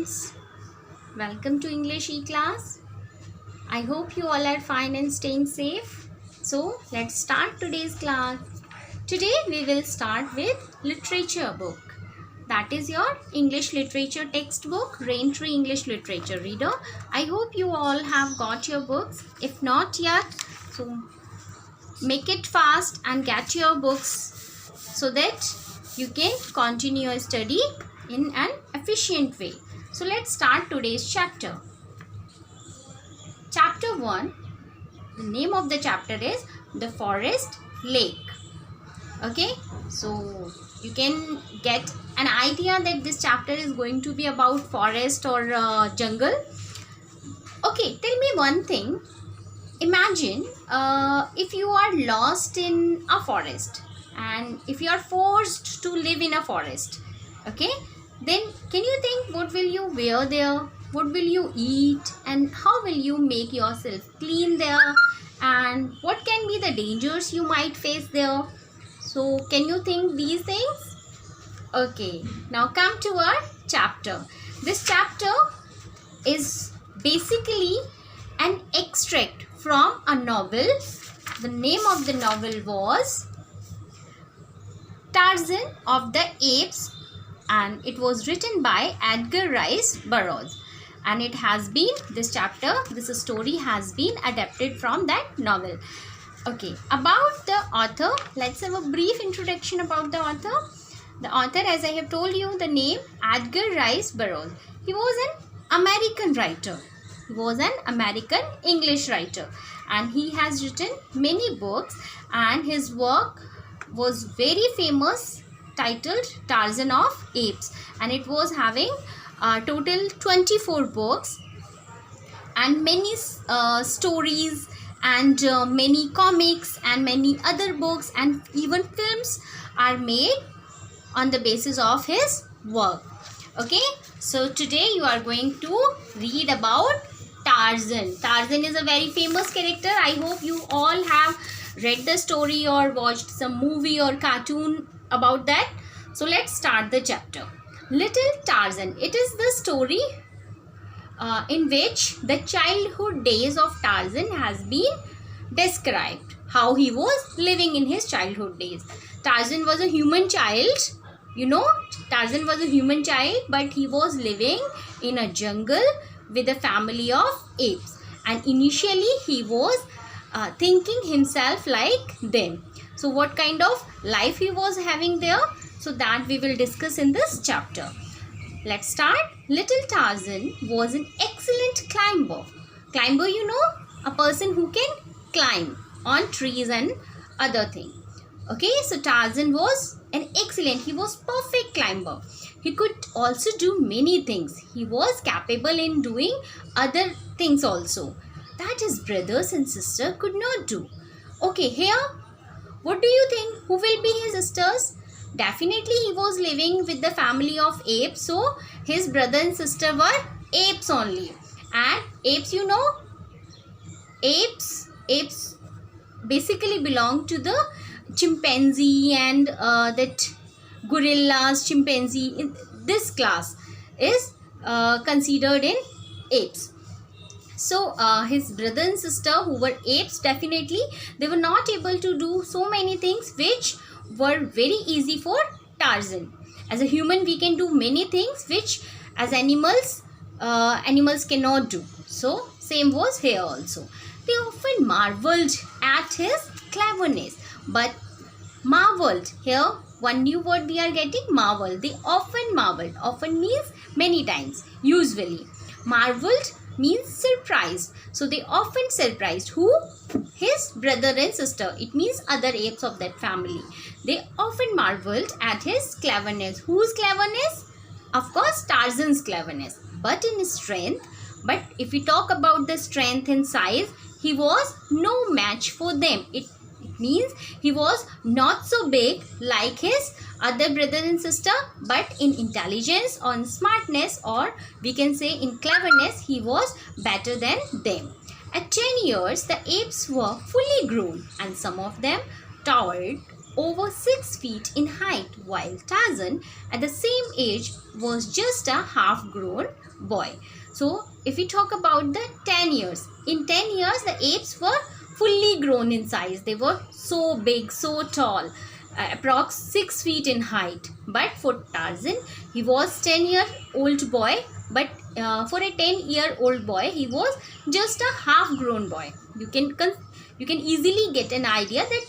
students, welcome to English e-class. I hope you all are fine and staying safe. So let's start today's class. Today we will start with literature book. That is your English literature textbook, Raintree English Literature Reader. I hope you all have got your books. If not yet, so make it fast and get your books so that you can continue your study in an efficient way. So let's start today's chapter. Chapter 1. The name of the chapter is The Forest Lake. Okay, so you can get an idea that this chapter is going to be about forest or jungle. Okay, tell me one thing. Imagine if you are lost in a forest and if you are forced to live in a forest. Okay, then can you think what will you wear there, what will you eat, and how will you make yourself clean there, and what can be the dangers you might face there? So can you think these things? Okay, now come to our chapter. This chapter is basically an extract from a novel. The name of the novel was Tarzan of the Apes, and it was written by Edgar Rice Burroughs, and it has been, this story has been adapted from that novel. Okay, about the author, let's have a brief introduction about the author. The author, as I have told you the name, Edgar Rice Burroughs. He was an American writer. He was an American English writer, and he has written many books, and his work was very famous, titled Tarzan of Apes, and it was having total 24 books and many stories and many comics and many other books and even films are made on the basis of his work. Okay, so today you are going to read about Tarzan. Tarzan is a very famous character. I hope you all have read the story or watched some movie or cartoon about that. So let's start the chapter. Little Tarzan. It is the story in which the childhood days of Tarzan has been described. How he was living in his childhood days. Tarzan was a human child. You know, Tarzan was a human child, but he was living in a jungle with a family of apes. And initially he was thinking himself like them. So what kind of life he was having there? So that we will discuss in this chapter. Let's start. Little Tarzan was an excellent climber. Climber, you know, a person who can climb on trees and other things. Okay, so Tarzan was an excellent, he was perfect climber. He could also do many things. He was capable in doing other things also that his brothers and sister could not do. Okay, here, what do you think? Who will be his sisters? Definitely he was living with the family of apes, so his brother and sister were apes only. And apes, you know, apes basically belong to the chimpanzee and that gorillas, chimpanzee. In this class is considered in apes. So his brother and sister who were apes, definitely they were not able to do so many things which were very easy for Tarzan. As a human we can do many things which as animals cannot do. So same was here also. They often marveled at his cleverness. But marveled, here one new word we are getting, marvel. They often marveled. Often means many times. Usually marveled means surprised. So they often surprised who? His brother and sister. It means other apes of that family. They often marveled at his cleverness. Whose cleverness? Of course, Tarzan's cleverness. But in his strength, but if we talk about the strength and size, he was no match for them. It means he was not so big like his other brother and sister, but in intelligence or in smartness, or we can say in cleverness, he was better than them. At 10 years, the apes were fully grown and some of them towered over 6 feet in height, while Tarzan at the same age was just a half-grown boy. So if we talk about the 10 years, in 10 years the apes were fully grown in size. They were so big, so tall, approx 6 feet in height. But for Tarzan, he was 10-year-old boy, but for a 10-year-old boy, he was just a half-grown boy. You can easily get an idea that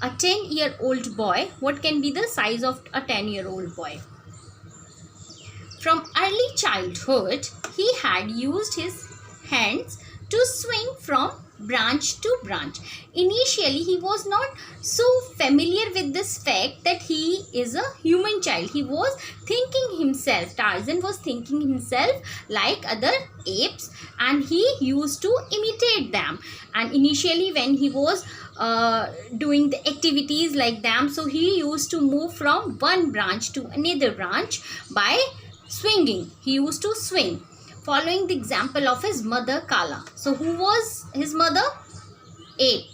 a 10-year-old boy, what can be the size of a 10-year-old boy. From early childhood, he had used his hands to swing from branch to branch. Initially, he was not so familiar with this fact that he is a human child. He was thinking himself, Tarzan was thinking himself like other apes, and he used to imitate them. And initially when he was doing the activities like them, so he used to move from one branch to another branch by swinging. He used to swing, following the example of his mother Kala. So who was his mother? Ape.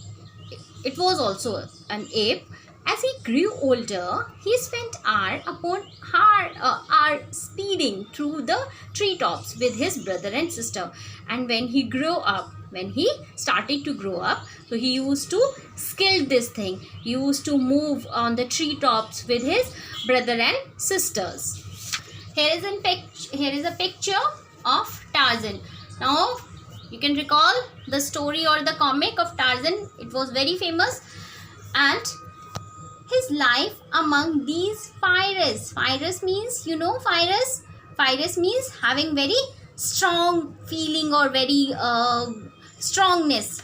It was also an ape. As he grew older, he spent hour upon hour speeding through the treetops with his brother and sister. And when he grew up, when he started to grow up, so he used to skill this thing. He used to move on the treetops with his brother and sisters. Here is a picture of Tarzan. Now you can recall the story or the comic of Tarzan. It was very famous, and his life among these fires. Fires means, you know, fires. Fires means having very strong feeling or very strongness.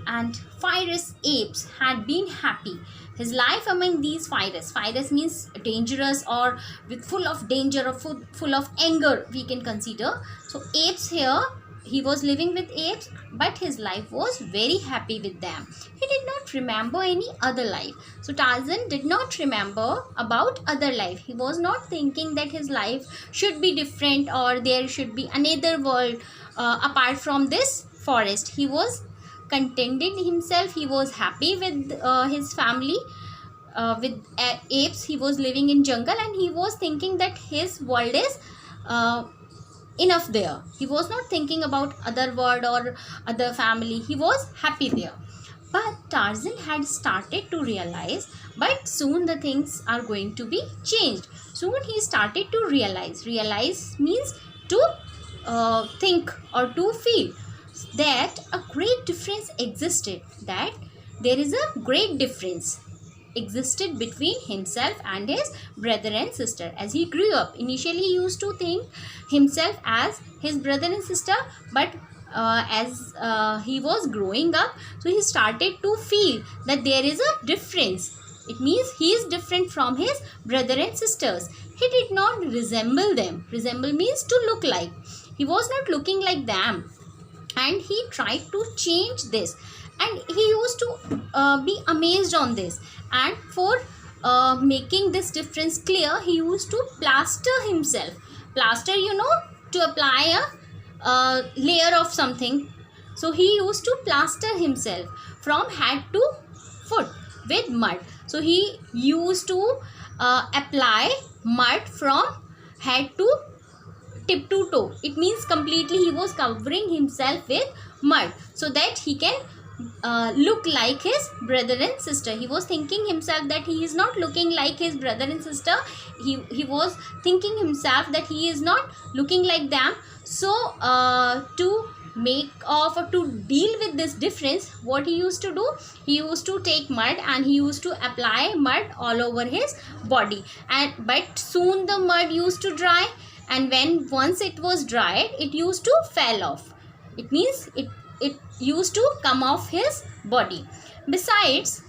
And fires apes had been happy. His life among these fires. Fires means dangerous or with full of danger or full of anger, we can consider. So apes here, he was living with apes, but his life was very happy with them. He did not remember any other life. So Tarzan did not remember about other life. He was not thinking that his life should be different or there should be another world apart from this forest. He was contented himself. He was happy with his family, with apes. He was living in jungle, and he was thinking that his world is enough there. He was not thinking about other world or other family. He was happy there. But Tarzan had started to realize, but soon the things are going to be changed. Soon he started to realize. Realize means to think or to feel that a great difference existed, that there is a great difference existed between himself and his brother and sister. As he grew up, initially he used to think himself as his brother and sister, but as he was growing up, so he started to feel that there is a difference. It means he is different from his brother and sisters. He did not resemble them. Resemble means to look like. He was not looking like them, and he tried to change this, and he used to be amazed on this. And for making this difference clear, he used to plaster himself. Plaster, you know, to apply a layer of something. So he used to plaster himself from head to foot with mud. So he used to apply mud from head to tip to toe. It means completely he was covering himself with mud so that he can look like his brother and sister. He was thinking himself that he is not looking like his brother and sister. He was thinking himself that he is not looking like them. So to make off or to deal with this difference, what he used to do, he used to take mud and he used to apply mud all over his body. And but soon the mud used to dry, and when once it was dried, it used to fall off. It means it used to come off his body. Besides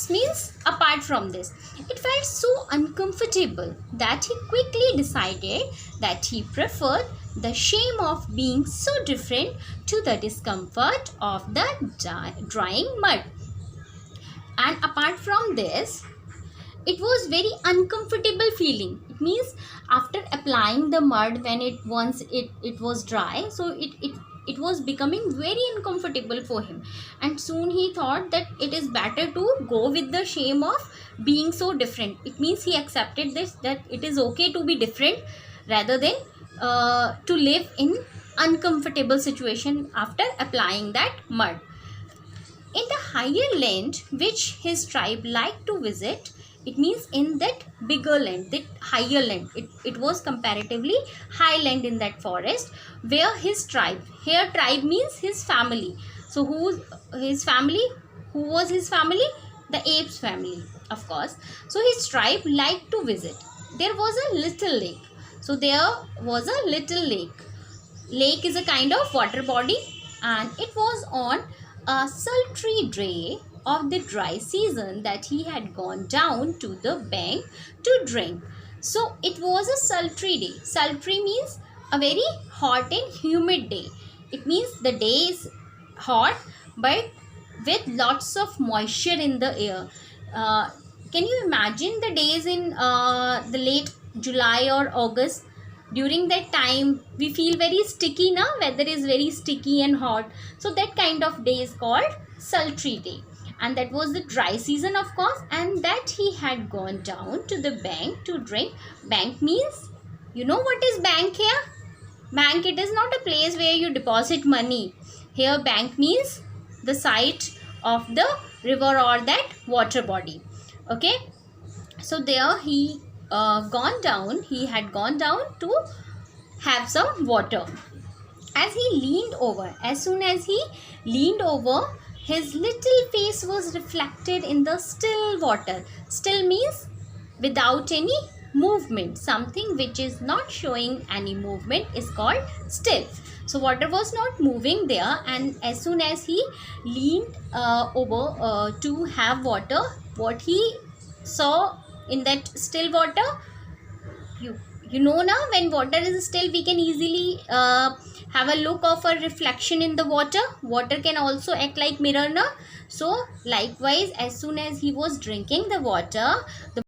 means apart from this, it felt so uncomfortable that he quickly decided that he preferred the shame of being so different to the discomfort of the drying mud. And apart from this, it was very uncomfortable feeling. It means after applying the mud, when it was dry, so it it was becoming very uncomfortable for him, and soon he thought that it is better to go with the shame of being so different. It means he accepted this, that it is okay to be different rather than to live in uncomfortable situation after applying that mud. In the higher land which his tribe liked to visit, it means in that bigger land, that higher land, it was comparatively high land in that forest, where his tribe, here tribe means his family. So who his family, who was his family? The apes family, of course. So his tribe liked to visit. There was a little lake. So there was a little lake. Lake is a kind of water body, and it was on a sultry day of the dry season that he had gone down to the bank to drink. So it was a sultry day. Sultry means a very hot and humid day. It means the day is hot but with lots of moisture in the air. Can you imagine the days in the late July or August? During that time we feel very sticky, na? Weather is very sticky and hot. So that kind of day is called sultry day. And that was the dry season, of course, and that he had gone down to the bank to drink. Bank means, you know what is bank here? Bank, it is not a place where you deposit money. Here bank means the site of the river or that water body. Okay, so there he had gone down to have some water. As soon as he leaned over, his little face was reflected in the still water. Still means without any movement. Something which is not showing any movement is called still. So water was not moving there, and as soon as he leaned over to have water, what he saw in that still water, you know now, when water is still, we can easily have a look of a reflection in the water. Water can also act like mirror, na? So likewise, as soon as he was drinking the water, the